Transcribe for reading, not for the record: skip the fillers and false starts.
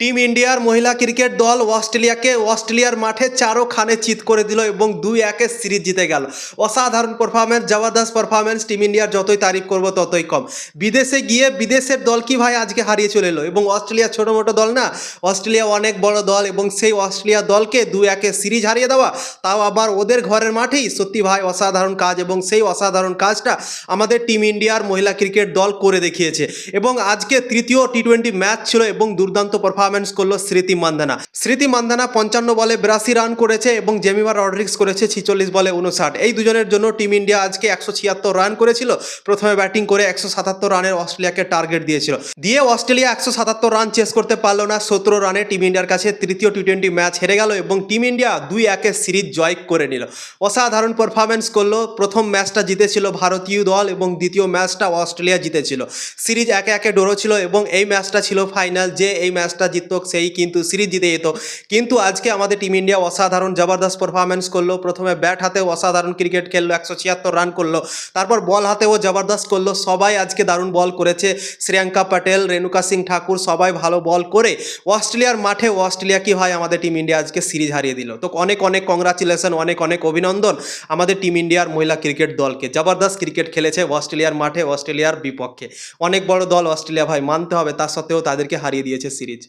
Team ইন্ডিয়ার মহিলা cricket দল অস্ট্রেলিয়ার মাঠে চারোখানে চিৎ করে দিল এবং 2-1 সিরিজ জিতে গেল। অসাধারণ পারফরমেন্স, জবরদস্ত পারফরমেন্স। টিম ইন্ডিয়ার যতই তারিফ করব ততই কম। বিদেশে গিয়ে বিদেশের দল কি ভাই আজকে হারিয়ে চলে এলো, এবং অস্ট্রেলিয়া ছোটো মোটো দল না, অস্ট্রেলিয়া অনেক বড় দল, এবং সেই অস্ট্রেলিয়া দলকে 2-1 সিরিজ হারিয়ে দেওয়া, তাও আবার ওদের ঘরের মাঠেই। সত্যি ভাই অসাধারণ কাজ, এবং সেই অসাধারণ কাজটা আমাদের টিম ইন্ডিয়ার মহিলা ক্রিকেট দল করে দেখিয়েছে। এবং আজকে তৃতীয় টি-20 ম্যাচ ছিল এবং দুর্দান্ত পারফরমেন্স করলো স্মৃতি মান্ধানা 55 বলে 82 রান করেছে এবং জেমিমা রড্রিক্স করেছে 46 বলে 59। এই দুজনের জন্য টিম ইন্ডিয়া আজকে 176 রান করেছিল। প্রথমে ব্যাটিং করে 177 রানের অস্ট্রেলিয়াকে টার্গেট দিয়েছিল, দিয়ে অস্ট্রেলিয়া 177 রান চেস করতে পারলো না। 17 রানে টিম ইন্ডিয়ার কাছে তৃতীয় টি-20 ম্যাচ হেরে গেল এবং টিম ইন্ডিয়া 2-1 সিরিজ জয় করে নিল। অসাধারণ পারফরমেন্স করলো। প্রথম ম্যাচটা জিতেছিল ভারতীয় দল এবং দ্বিতীয় ম্যাচটা অস্ট্রেলিয়া জিতেছিল। সিরিজ 1-1 ড্র ছিল এবং এই ম্যাচটা ছিল ফাইনাল। যে এই ম্যাচটা জিতত সেই কিন্তু সিরিজ জিতে যেত। কিন্তু আজকে আমাদের টিম ইন্ডিয়া অসাধারণ জবরদস্ত পারফরমেন্স করলো। প্রথমে ব্যাট হাতেও অসাধারণ ক্রিকেট খেললো, 176 রান করলো। তারপর বল হাতেও জবরদস্ত করলো। সবাই আজকে দারুণ বল করেছে। শ্রেয়াঙ্কা প্যাটেল, রেণুকা সিং ঠাকুর সবাই ভালো বল করে অস্ট্রেলিয়ার মাঠে অস্ট্রেলিয়া কি হয় আমাদের টিম ইন্ডিয়া আজকে সিরিজ হারিয়ে দিল। তো অনেক অনেক কংগ্রাচুলেশন, অনেক অনেক অভিনন্দন আমাদের টিম ইন্ডিয়ার মহিলা ক্রিকেট দলকে। জবরদস্ত ক্রিকেট খেলেছে অস্ট্রেলিয়ার মাঠে অস্ট্রেলিয়ার বিপক্ষে। অনেক বড় দল অস্ট্রেলিয়া ভাই, মানতে হবে, তা সত্ত্বেও তাদেরকে হারিয়ে দিয়েছে সিরিজ।